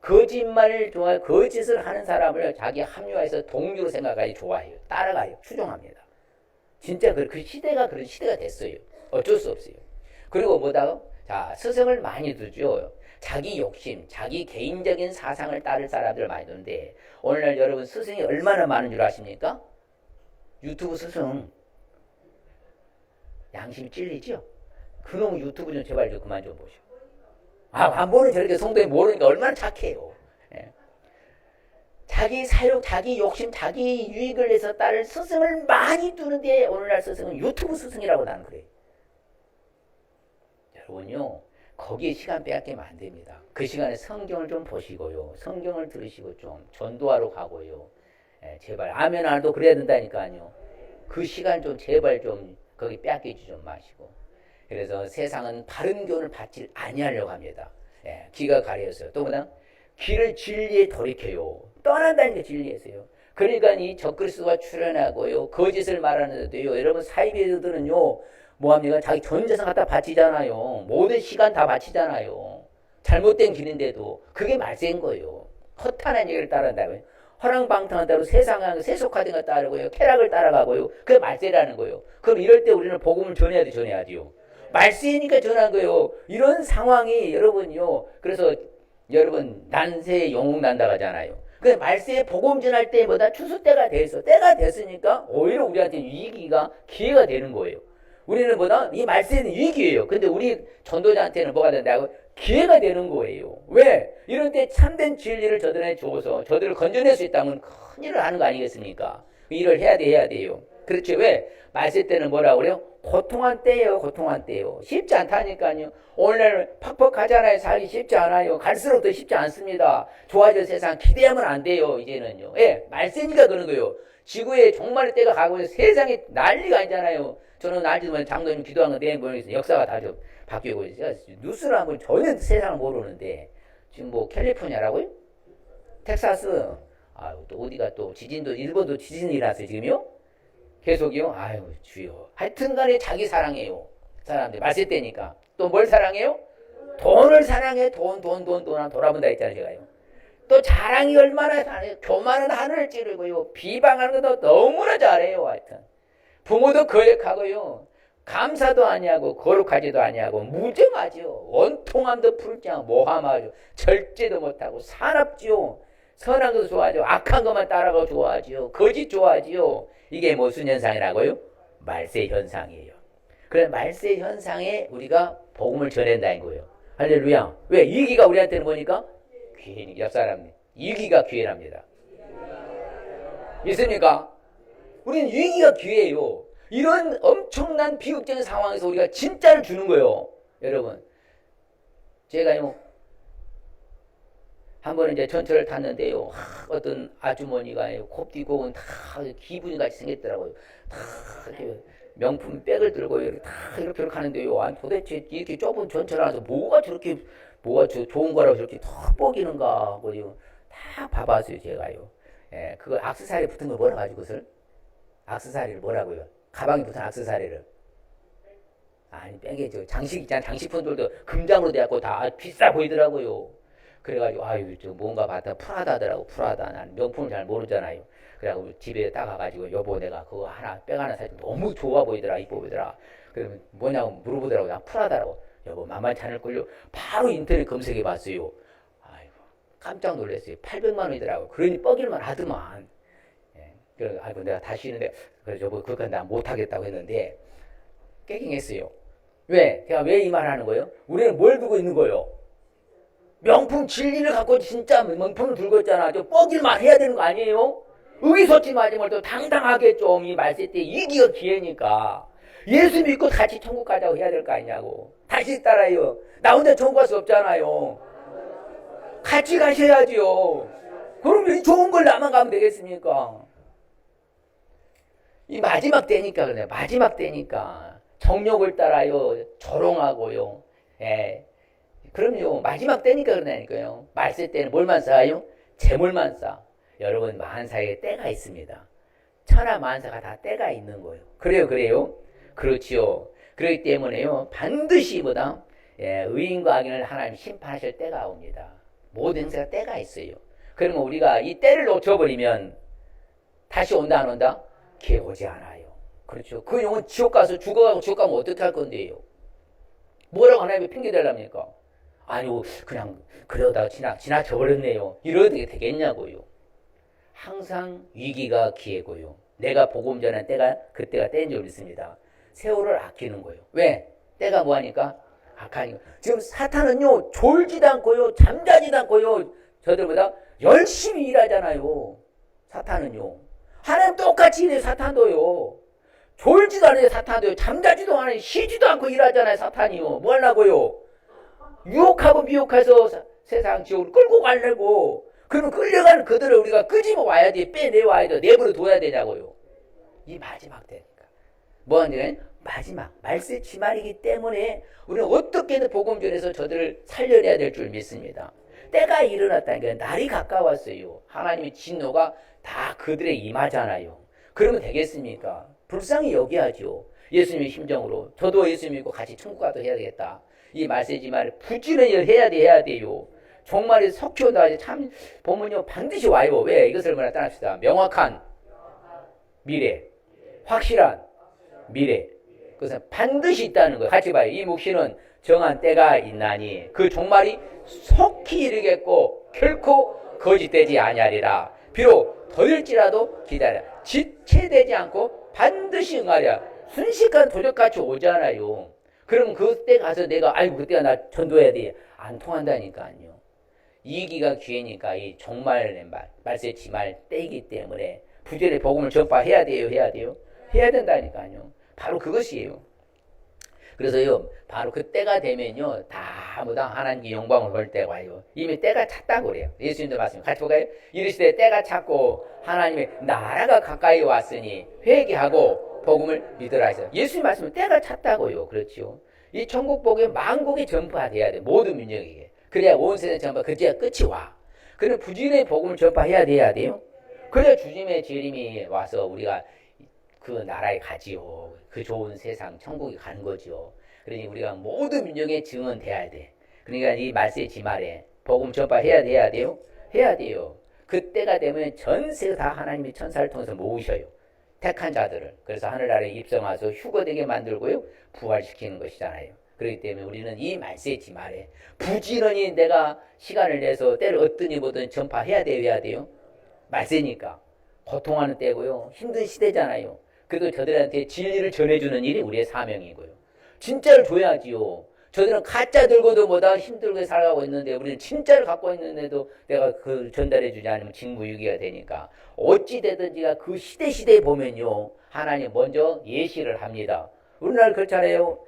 거짓말을 좋아해 거짓을 하는 사람을 자기 합류해서 동료로 생각하기 좋아해요. 따라가요. 추종합니다. 진짜 그 시대가 그런 시대가 됐어요. 어쩔 수 없어요. 그리고 뭐다가 자 스승을 많이 두죠. 자기 욕심, 자기 개인적인 사상을 따를 사람들을 많이 두는데 오늘날 여러분 스승이 얼마나 많은 줄 아십니까? 유튜브 스승 양심이 찔리죠? 그놈 유튜브 좀 제발 좀 그만 좀 보시오. 안 보는 저렇게 성도에 모르니까 얼마나 착해요. 예. 자기 사욕, 자기 욕심, 자기 유익을 위해서 따를 스승을 많이 두는데 오늘날 스승은 유튜브 스승이라고 나는 그래요. 여러분요. 거기에 시간 빼앗기면 안 됩니다. 그 시간에 성경을 좀 보시고요. 성경을 들으시고 좀 전도하러 가고요. 예, 제발 아멘 안 해도 그래야 된다니까요. 그 시간 좀 제발 좀 거기 빼앗기지 좀 마시고. 그래서 세상은 바른 교훈을 받지 아니하려고 합니다. 예, 귀가 가려졌어요. 또 뭐다? 귀를 진리에 돌이켜요. 떠난다니까 진리에서요. 그러니까 이 적그리스도가 출현하고요, 거짓을 말하는데도요, 여러분 사이비들은요 뭐합니까? 자기 전 재산 갖다 바치잖아요. 모든 시간 다 바치잖아요. 잘못된 길인데도 그게 말세인 거예요. 허탄한 얘기를 따른다고요. 허랑방탕한 대로 세상을 세속화된 걸 따르고요, 쾌락을 따라가고요, 그게 말세라는 거예요. 그럼 이럴 때 우리는 복음을 전해야 돼, 전해야 돼요. 말세니까 전한 거예요. 이런 상황이 여러분요, 그래서 여러분 난세에 영웅 난다 하잖아요. 그 말세에 복음 전할 때보다 추수 때가 됐어. 때가 됐으니까 오히려 우리한테 위기가 기회가 되는 거예요. 우리는 보다 이 말세는 위기예요. 근데 우리 전도자한테는 뭐가 된다고? 기회가 되는 거예요. 왜? 이런 때 참된 진리를 저들에 주어서 저들을 건져낼 수 있다면 큰 일을 하는 거 아니겠습니까? 일을 해야 돼, 해야 돼요. 그렇죠. 왜? 말세 때는 뭐라고 그래요? 고통한 때예요. 고통한 때예요. 쉽지 않다니까요. 오늘 팍팍하잖아요. 살기 쉽지 않아요. 갈수록 더 쉽지 않습니다. 좋아질 세상 기대하면 안 돼요. 이제는요. 예, 말세니까 그런 거예요. 지구에 종말의 때가 가고 세상에 난리가 아니잖아요. 저는 알지만 장로님 기도한 거 내일 모르겠어요. 역사가 다 좀 바뀌고 있어요. 뉴스를 한번 전혀 세상을 모르는데 지금 뭐 캘리포니아라고요? 텍사스. 아유, 또 어디가 또 지진도 일본도 지진이 일어났어요. 지금요? 계속이요? 아유, 주여. 하여튼 간에 자기 사랑해요. 사람들 말세 때니까. 또 뭘 사랑해요? 돈을 사랑해. 돈 돌아본다 했잖아요. 제가요. 또 자랑이 얼마나 잘해요. 교만은 하늘을 찌르고요. 비방하는 것도 너무나 잘해요. 하여튼. 부모도 거역하고요. 감사도 아니하고 거룩하지도 아니하고 무정하지요. 원통함도 풀지 않고 모함하죠. 절제도 못하고 사납지요. 선한 것도 좋아하죠. 악한 것만 따라가고 좋아하지요. 거짓 좋아하지요. 이게 무슨 현상이라고요? 말세 현상이에요. 그래서 말세 현상에 우리가 복음을 전한다는 거예요. 할렐루야. 왜? 위기가 우리한테는 뭐니까? 기회니, 옆 사람님. 위기가 기회랍니다. 믿습니까? 우리는 위기가 기회예요. 이런 엄청난 비극적인 상황에서 우리가 진짜를 주는 거예요. 여러분, 제가요, 한 번은 이제 전철을 탔는데요, 어떤 아주머니가 곱디고는 다 기분이 같이 생겼더라고요. 다 이렇게 명품 백을 들고 이렇게 다 이렇게 하는데요. 아니, 도대체 이렇게 좁은 전철 안에서 뭐가 좋은 거라고 저렇게 턱 뻐기는가 하고 다 봐봤어요, 제가요. 예, 그거 액세서리 붙은 거 뭐라 가지고 그것을? 액세서리를 뭐라고요? 가방에 붙은 액세서리를. 아니, 백에 저 장식 있잖아. 장식품들도 금장으로 돼갖고 다 비싸 보이더라고요. 그래가지고 아유, 저 뭔가 봤다 프라다더라고. 프라다. 난 명품을 잘 모르잖아요. 그래가지고 집에 따가가지고 여보 내가 그거 하나 백 하나 사지 너무 좋아 보이더라, 이뻐 보이더라. 그러면 뭐냐고 물어보더라고요. 난 프라다라고. 여보 만만치 않을걸요. 바로 인터넷 검색해봤어요. 아이고 깜짝 놀랐어요. 800만 원이더라고. 그러니 뻐길만 하더만. 예. 그래서 아이고 내가 다시 있는데 그래서 여보 그거 나 못하겠다고 했는데 깨갱했어요. 왜? 제가 왜 이 말 하는 거예요? 우리는 뭘 두고 있는 거예요? 명품 진리를 갖고 진짜 명품을 들고 있잖아. 저 뻐길만 해야 되는 거 아니에요? 의기소침하지 말고 당당하게 좀 이 말세 때 이기가 기회니까 예수 믿고 같이 천국 가자고 해야 될 거 아니냐고. 다시 따라요. 나 혼자 천국 갈 수 없잖아요. 같이 가셔야지요. 그럼 이 좋은 걸 나만 가면 되겠습니까? 이 마지막 때니까 그래. 마지막 때니까 정욕을 따라요. 조롱하고요. 예. 그럼요. 마지막 때니까 그러다니까요. 말세 때는 뭘만 쌓아요? 재물만 쌓아. 여러분 만사에 때가 있습니다. 천하 만사가 다 때가 있는 거예요. 그래요. 그렇지요. 그렇기 때문에요. 반드시 보다 의인과 악인을 하나님 심판하실 때가 옵니다. 모든 행사가 때가 있어요. 그러면 우리가 이 때를 놓쳐버리면 다시 온다 안 온다? 기회 오지 않아요. 그렇죠. 그 영혼 지옥 가서 죽어가고 지옥 가면 어떻게 할 건데요? 뭐라고 하나님이 핑계 대랍니까? 아니요, 그냥 그러다가 지나쳐버렸네요. 이러게 되겠냐고요. 항상 위기가 기회고요. 내가 복음 전한 때가 그때가 때인 줄 믿습니다. 세월을 아끼는 거예요. 왜? 때가 뭐하니까? 악하니까. 지금 사탄은요, 졸지도 않고요, 잠자지도 않고요, 저들보다 열심히 일하잖아요. 사탄은요. 하나님 똑같이 일해요, 사탄도요. 졸지도 않아요, 사탄도요. 잠자지도 않아요. 쉬지도 않고 일하잖아요, 사탄이요. 뭐 하려고요? 유혹하고 미혹해서 세상 지옥을 끌고 가려고. 그러면 끌려가는 그들을 우리가 끄집어 와야 돼. 빼내와야 돼. 내버려 둬야 되냐고요. 이 마지막 때니까. 뭐 하냐면 마지막 말세 지말이기 때문에 우리는 어떻게든 복음 전에서 저들을 살려내야 될 줄 믿습니다. 때가 일어났다니까. 날이 가까웠어요. 하나님의 진노가 다 그들에 임하잖아요. 그러면 되겠습니까? 불쌍히 여겨야죠. 예수님의 심정으로. 저도 예수 믿고 같이 천국 가도 해야 되겠다. 이 말세지만 부지런히 해야 돼요. 종말에 석효다. 참 보면요 반드시 와요. 왜? 이것을 뭐라 따릅시다. 명확한 미래, 확실한 미래. 그것은 반드시 있다는 거예요. 같이 봐요. 이 묵시는 정한 때가 있나니 그 종말이 속히 이르겠고 결코 거짓되지 아니하리라. 비록 더딜지라도 기다려. 지체되지 않고 반드시 응하리라. 순식간 도적같이 오잖아요. 그럼 그때 가서 내가 아이고 그때가 나 전도해야 돼. 안 통한다니까요. 이기가 기회니까 이 종말의 말세 지말 때이기 때문에 부지런히 복음을 전파해야 돼요. 해야 된다니까요. 바로 그것이에요. 그래서요, 바로 그때가 되면요, 다 무당 하나님께 영광을 볼 때가 와요. 이미 때가 찼다고 그래요. 예수님도 말씀 같이 볼까요? 이르시되 때가 찼고 하나님의 나라가 가까이 왔으니 회개하고 복음을 믿으라 해서 예수님 말씀은 때가 찼다고요. 그렇죠. 이 천국 복음이 만국에 전파돼야 돼. 모든 민족에게. 그래야 온 세상 전파, 그제야 끝이 와. 그럼 부지런히 복음을 전파해야 돼요. 그래야 주님의 재림이 와서 우리가 그 나라에 가지요. 그 좋은 세상 천국에 가는 거죠. 그러니 우리가 모든 민족의 증언 돼야 돼. 그러니까 이 말세 지말에 복음 전파해야 돼요. 그때가 되면 전 세계 다 하나님이 천사를 통해서 모으셔요. 택한 자들을. 그래서 하늘나라에 입성하서 휴거되게 만들고요. 부활시키는 것이잖아요. 그렇기 때문에 우리는 이 말세 지말에 부지런히 내가 시간을 내서 때를 어떠니 뭐든 전파해야 돼요. 말세니까. 고통하는 때고요. 힘든 시대잖아요. 그래도 저들한테 진리를 전해주는 일이 우리의 사명이고요. 진짜를 줘야지요. 저들은 가짜 들고도 뭐다 힘들게 살아가고 있는데 우리는 진짜를 갖고 있는데도 내가 그 전달해주지 않으면 직무유기가 되니까 어찌되든지가 그 시대에 보면요. 하나님 먼저 예시를 합니다. 우리나라 그렇잖아요.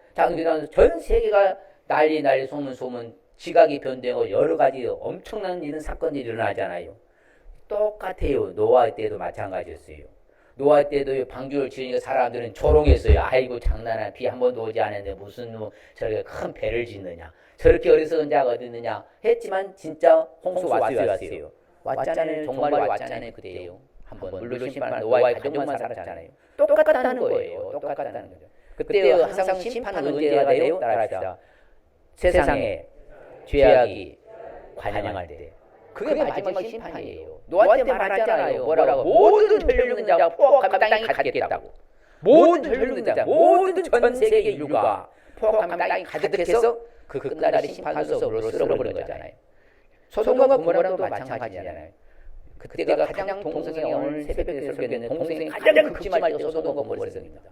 전 세계가 난리 소문 지각이 변되고 여러 가지 엄청난 이런 사건들이 일어나잖아요. 똑같아요. 노아 때도 마찬가지였어요. 노아 때도 방주를 지으니까 사람들은 조롱했어요. 아이고 장난아 비 한 번도 오지 않았는데 무슨 저렇게 큰 배를 짓느냐. 저렇게 어리석은 자가 어디 있느냐 했지만 진짜 홍수 왔어요. 왔잖아요. 정말 왔잖아요. 그때요. 한번 물로 심판한 노아의 가족만 살았잖아요. 똑같다는 거예요. 똑같다는 거죠. 그때 항상 심판은 언제가 돼요? 따라합시다. 세상에 죄악이 관영할 때. 그게 마지막 심판이에요. 노아한테 말했잖아요. 뭐라고? 모든 혈육은 자 포악한 땅이 가득했다고. 모든 혈육은 자 모든 전 세계 인류가 포악한 땅이 가득해서 그 끝날의 심판소로 쓸어버린 거잖아요. 소돔과 고모라도 마찬가지잖아요. 그때가 가장 동성애가 오늘 새벽에 설교했는데 동성애 가장 극심할 때 소돔과 고모라입니다.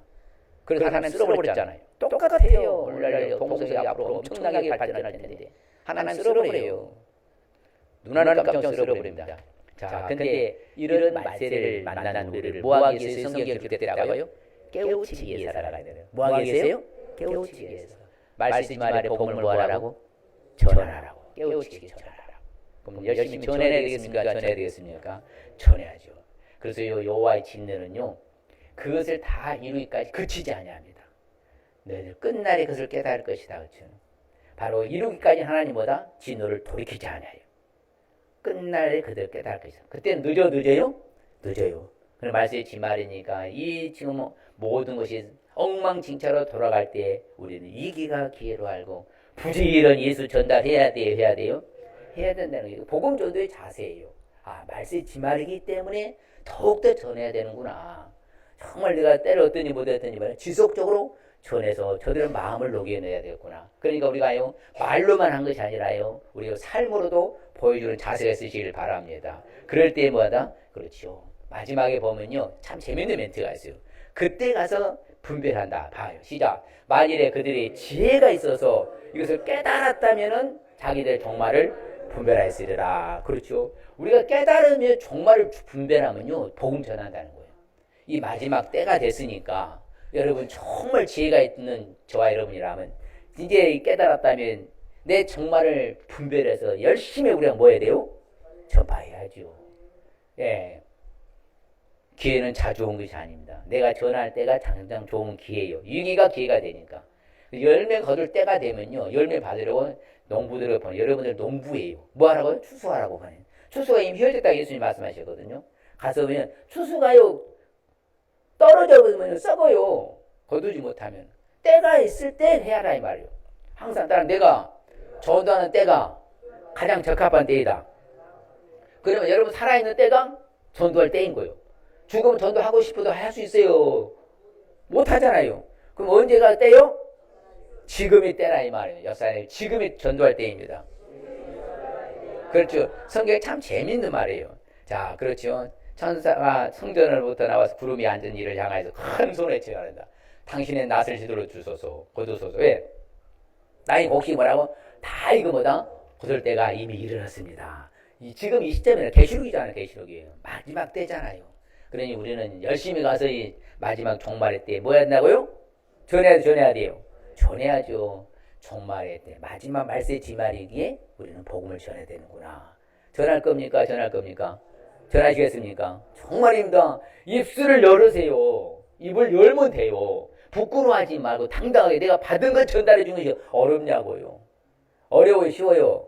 그래서 하나님 쓸어버렸잖아요. 똑같아요. 오늘날 동성애 앞으로 엄청나게 발전할 텐데 하나님 쓸어버려요. 눈하늘 깜짝 쓸어버립니다. 자, 근데 이런 말세를 만난 우리를 뭐하기 위해서 성경이 기록됐다고요? 깨우치기 위해서 살아가야 돼요. 뭐하기 위해서요? 깨우치기 위해서. 말세 지말에 복음을 뭐하라고? 전하라고. 깨우치기 전하라고. 그럼 열심히 전해야 되겠습니까? 전해야죠. 그래서 여호와의 진노는요. 그것을 다 이루기까지 그치지 아니합니다. 너희들 끝날에 그것을 깨달을 것이다. 그렇죠? 바로 이루기까지 하나님 뭐다? 진노를 돌이키지 않아요. 끝날에 그들 깨달을 것이다. 그때는 늦어요? 그럼 말세의 지말이니까 이 지금 모든 것이 엉망진창으로 돌아갈 때 우리는 이기가 기회로 알고 부지런히 예수 전달해야 돼요. 해야 된다는 게 복음 전도의 자세예요. 아, 말세의 지말이기 때문에 더욱더 전해야 되는구나. 정말 내가 때를 어떠니 못했더니 지속적으로 전해서 저들의 마음을 녹여내야 되겠구나. 그러니까 우리가요 말로만 한 것이 아니라요 우리가 삶으로도 보여주는 자세가 있으시길 바랍니다. 그럴 때마다 그렇죠. 마지막에 보면요 참 재밌는 멘트가 있어요. 그때 가서 분별한다. 봐요. 시작. 만일에 그들이 지혜가 있어서 이것을 깨달았다면은 자기들 종말을 분별하였으리라. 그렇죠. 우리가 깨달으면 종말을 분별하면요 복음 전한다는 거예요. 이 마지막 때가 됐으니까 여러분 정말 지혜가 있는 저와 여러분이라면 이제 깨달았다면 내 종말을 분별해서 열심히 우리가 뭐 해야 돼요? 전파해야죠. 예. 기회는 자주 온 것이 아닙니다. 내가 전할 때가 당장 좋은 기회예요. 위기가 기회가 되니까. 열매 거둘 때가 되면요, 열매 받으려고 농부들을 보내. 여러분들 농부예요. 뭐 하라고요? 추수하라고 보내. 추수가 이미 휘어졌다고 예수님 말씀하셨거든요. 가서 보면 추수가요 떨어져 버리면 썩어요. 거두지 못하면. 때가 있을 때 해야라 이 말이에요. 항상 따라 내가 전도하는 때가 가장 적합한 때이다. 그러면 여러분 살아있는 때가 전도할 때인 거예요. 죽으면 전도하고 싶어도 할 수 있어요. 못하잖아요. 그럼 언제가 때요? 지금이 때라 이 말이에요. 역사님 지금이 전도할 때입니다. 그렇죠. 성경이 참 재밌는 말이에요. 자, 그렇죠. 천사가 성전으로부터 나와서 구름이 앉은 이를 향하여서 큰 손에 치어한다. 당신의 낫을 지도로 주소서, 거두소서. 왜? 나의 곡식이 뭐라고? 다 이거 뭐다? 거둘 때가 이미 이르렀습니다. 지금 이 시점에는 계시록이잖아요. 계시록이에요. 마지막 때잖아요. 그러니 우리는 열심히 가서 이 마지막 종말의 때에 뭐 한다고요? 전해야 돼요. 전해야죠. 종말의 때 마지막 말세 지말이기에 우리는 복음을 전해야 되는구나. 전할 겁니까? 전하시겠습니까? 정말입니다. 입술을 열으세요. 입을 열면 돼요. 부끄러워하지 말고 당당하게 내가 받은 걸 전달해 주는 것이 어렵냐고요. 어려워요? 쉬워요?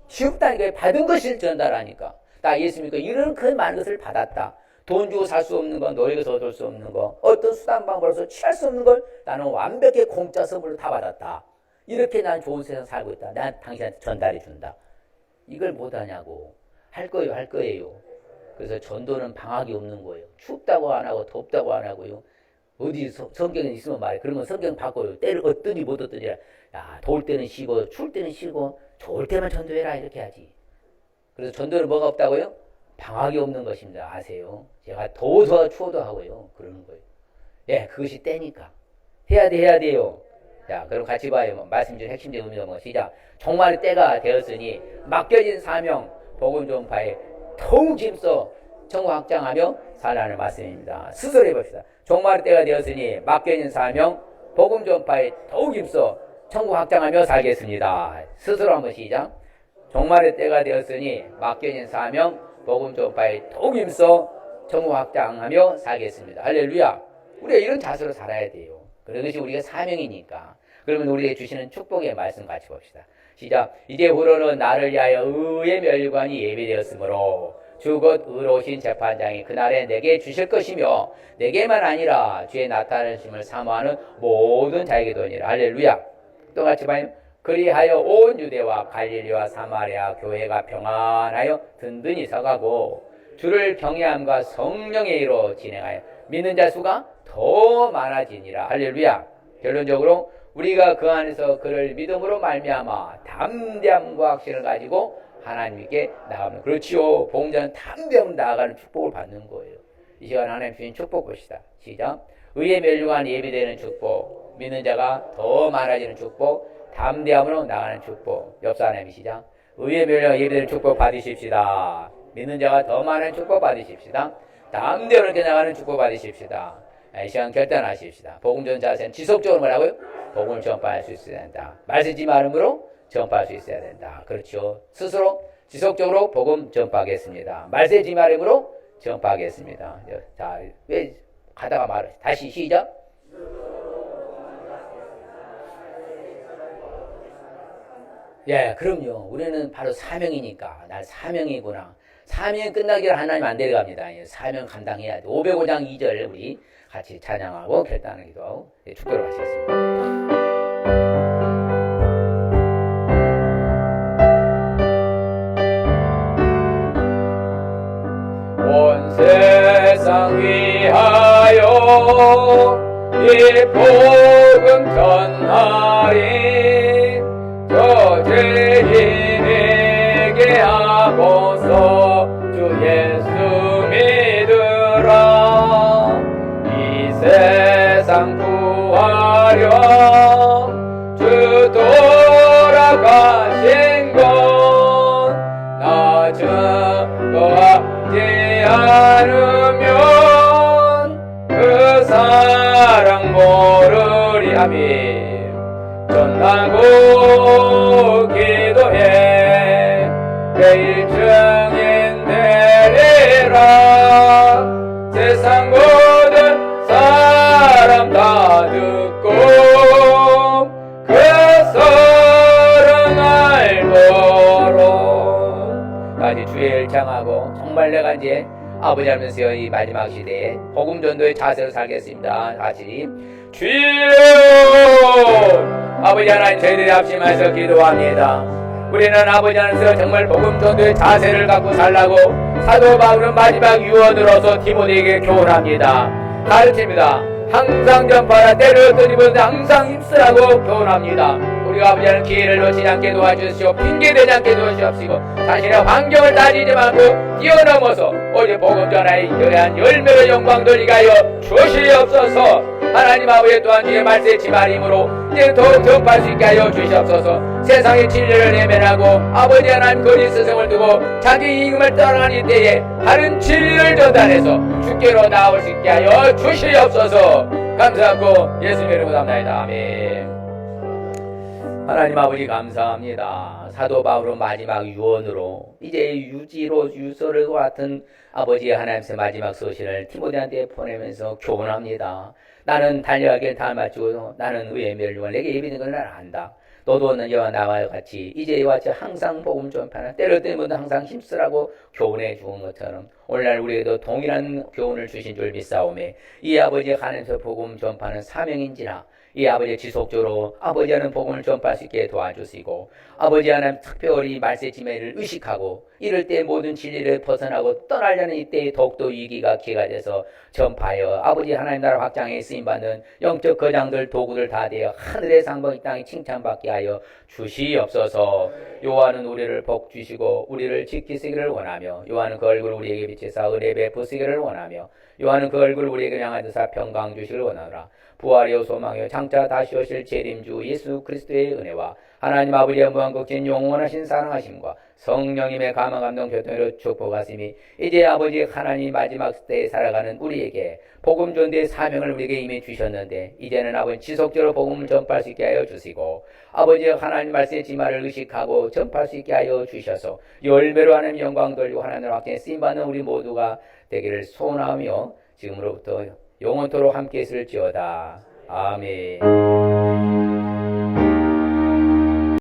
쉽다니까. 받은 것을 전달하니까. 나 예수님께 이런 큰 많은 것을 받았다. 돈 주고 살 수 없는 거, 너에게서 얻을 수 없는 거, 어떤 수단 방법으로서 취할 수 없는 걸 나는 완벽히 공짜 선물로 다 받았다. 이렇게 난 좋은 세상 살고 있다. 난 당신한테 전달해 준다. 이걸 못하냐고. 할 거예요. 그래서 전도는 방학이 없는 거예요. 춥다고 안 하고 덥다고 안 하고요. 어디 성경에 있으면 말해. 그러면 성경 바꿔요. 때를 얻더니 못 얻더니. 야, 더울 때는 쉬고 추울 때는 쉬고 좋을 때만 전도해라 이렇게 하지. 그래서 전도는 뭐가 없다고요? 방학이 없는 것입니다. 아세요? 제가 더워도 추워도 하고요. 그러는 거예요. 예, 그것이 때니까. 해야 돼요. 자, 그럼 같이 봐요. 말씀 중 핵심적인 의미가 뭐 시작. 종말의 때가 되었으니 맡겨진 사명, 복음 전파에 더욱 힘써 천국 확장하며 살라는 말씀입니다. 스스로 해봅시다. 종말의 때가 되었으니 맡겨진 사명, 복음 전파에 더욱 힘써 천국 확장하며 살겠습니다. 스스로 한번 시작. 종말의 때가 되었으니 맡겨진 사명, 복음 전파에 더욱 힘써 천국 확장하며 살겠습니다. 할렐루야. 우리가 이런 자세로 살아야 돼요. 그것이 우리가 사명이니까. 그러면 우리에게 주시는 축복의 말씀 같이 봅시다. 시작. 이제 후로는 나를 위하여 의의 멸관이 예비되었으므로 주 곧 의로우신 재판장이 그날에 내게 주실 것이며 내게만 아니라 주의 나타나심을 사모하는 모든 자에게도니라. 할렐루야. 또 같이 봐요. 그리하여 온 유대와 갈릴리와 사마리아 교회가 평안하여 든든히 서가고 주를 경외함과 성령의 일로 진행하여 믿는 자 수가 더 많아지니라. 할렐루야. 결론적으로 우리가 그 안에서 그를 믿음으로 말미암아 담대함과 확신을 가지고 하나님께 나가면, 그렇지요. 복음자는 담대함으로 나아가는 축복을 받는 거예요. 이 시간 하나님 주신 축복 봅시다. 시작. 의의 멸류관 예비되는 축복, 믿는 자가 더 많아지는 축복, 담대함으로 나가는 축복. 옆 사람이 시작. 의의 멸류관 예비되는 축복 받으십시다. 믿는 자가 더 많은 축복 받으십시다. 담대함으로 이렇게 나가는 축복 받으십시다. 이 시간 결단하십시다. 복음 전 자세는 지속적으로 뭐라고요? 복음을 전파할 수 있어야 된다. 말쓰지 말음으로 전파할 수 있어야 된다. 그렇죠. 스스로 지속적으로 복음 전파하겠습니다. 말쓰지 말음으로 전파하겠습니다. 자, 왜 가다가 말을 다시 시작. 예, 그럼요. 우리는 바로 사명이니까. 날 사명이구나. 사명 끝나기를 하나님 안 데려갑니다. 사명 감당해야 돼. 505장 2절 우리 같이 찬양하고 결단하기도 하고 축도를 마치겠습니다. 온 세상 위하여 이 복음 전하리 저 죄인에게 하고서 주 예수 믿으라. 이 세상 구하려 주 돌아가신 것 나 증거하지 않으면 그 사랑 모르리. 아멘. 전하고 기도해 매일 증인 되리라. 세상 모든 사람 다 듣고 결정하고 정말 내가 이제 아버지 하면서 이 마지막 시대에 복음 전도의 자세로 살겠습니다. 같이 주여! 아버지 하나님, 저희들이 합심해서 기도합니다. 우리는 아버지 하나님께서 정말 복음 전도의 자세를 갖고 살라고 사도 바울은 마지막 유언으로서 디모데에게 교훈합니다. 가르칩니다. 항상 전파하라. 때를 어떤 입어도 항상 힘쓰라고 교훈합니다. 우리가 아버지 하나님 기회를 놓치지 않게 도와주시오. 핑계대지 않게 도와주시옵시고 자신의 환경을 따지지 말고 뛰어넘어서 오직 복음 전하의 여한 열매로 영광 돌리게 하여 주시옵소서. 하나님 아버지 또한 주의 말씀의 지말이므로 이제 더욱 전파할 수 있게 하여 주시옵소서. 세상의 진리를 내면하고 아버지 하나님 거짓 스승을 두고 자기 이익을 떠나는 때에 바른 진리를 전달해서 주께로 나올 수 있게 하여 주시옵소서. 감사하고 예수님의 이름으로 감사합니다. 아멘. 하나님 아버지 감사합니다. 사도 바울은 마지막 유언으로 이제 유지로 유서를 같은 아버지 하나님의 마지막 소신을 디모데한테 보내면서 교훈합니다. 나는 달려가길 다 마치고 나는 의의 멸류관 내게 예비된 걸 나는 안다. 너도 여와 나와 같이 이제 이와 같이 항상 복음 전파는 때를 때면 항상 힘쓰라고 교훈해 주는 것처럼 오늘날 우리에도 동일한 교훈을 주신 줄 믿사오매 이 아버지 하나님께서 복음 전파는 사명인지라 이 아버지 지속적으로 아버지 하나님 복음을 전파할 수 있게 도와주시고 아버지 하나님 특별히 말세 지매를 의식하고 이럴 때 모든 진리를 벗어나고 떠나려는 이때에 더욱더 위기가 기회가 돼서 전파하여 아버지 하나님 나라 확장에 쓰임받는 영적 거장들 도구들 다 되어 하늘의 상봉 이 땅에 칭찬받게 하여 주시옵소서. 요한은 우리를 복 주시고 우리를 지키시기를 원하며 요한은 그 얼굴을 우리에게 비치사 은혜 베푸시기를 원하며 요한은 그 얼굴을 우리에게 향하여서 평강 주시기를 원하노라. 부활이요 소망이요 장차 다시 오실 재림주 예수 그리스도의 은혜와 하나님 아버지의 무한국진 영원하신 사랑하심과 성령님의 감화 감동 교통으로 축복하심이 이제 아버지 하나님 마지막 때에 살아가는 우리에게 복음 전도의 사명을 우리에게 이미 주셨는데 이제는 아버지 지속적으로 복음을 전파할 수 있게 하여 주시고 아버지 하나님 말씀의 지말을 의식하고 전파할 수 있게 하여 주셔서 열매로 하나님 영광 돌리고 하나님을 확증에 쓰임받는 우리 모두가 되기를 소원하며 지금으로부터 영원토록 함께 있을지어다. 아멘.